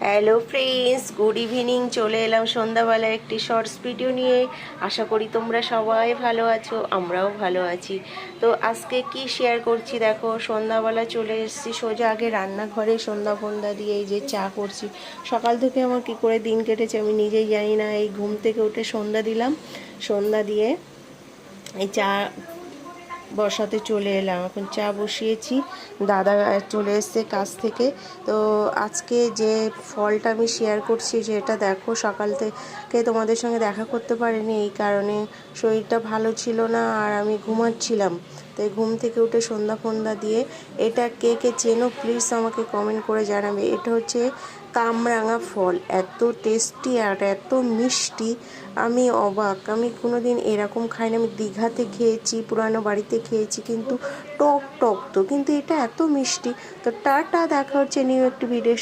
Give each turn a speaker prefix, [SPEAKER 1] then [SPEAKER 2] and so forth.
[SPEAKER 1] Hello friends, good evening. চলে এলাম সন্ধ্যাবেলা একটি শর্টস ভিডিও নিয়ে। আশা করি তোমরা সবাই ভালো আছো, আমরাও ভালো আছি। তো আজকে কি শেয়ার করছি দেখো, সন্ধ্যাবেলা চলে এসেছি সোজা আগে রান্নাঘরে সন্ধ্যা ফন্দা দিয়ে এই যে চা করছি। সকাল থেকে আমার কি করে দিন কেটেছে আমি নিজেই জানি না। এই ঘুম থেকে উঠে সন্ধ্যা দিলাম, সন্ধ্যা দিয়ে এই চা বসাতে চলে এলাম। এখন চা বসিয়েছি, দাদা চলে এসছে কাজ থেকে। তো আজকে যে ফলটা আমি শেয়ার করছি যেটা দেখো, সকাল থেকে তোমাদের সঙ্গে দেখা করতে পারিনি এই কারণে, শরীরটা ভালো ছিল না আর আমি ঘুমাচ্ছিলাম। তাই ঘুম থেকে উঠে সন্ধ্যা ফন্দা দিয়ে, এটা কে কে চেনো প্লিজ আমাকে কমেন্ট করে জানাবে। এটা হচ্ছে কামরাঙা ফল, এত টেস্টি আর এত মিষ্টি, আমি অবাক। আমি কোনোদিন এরকম খাইনি। আমি দীঘাতে খেয়েছি, পুরানো বাড়িতে খেয়েছি, কিন্তু টক টক তো, কিন্তু এটা এত মিষ্টি। তো টাটা, দেখা হচ্ছে নিউ একটি ভিডিওর।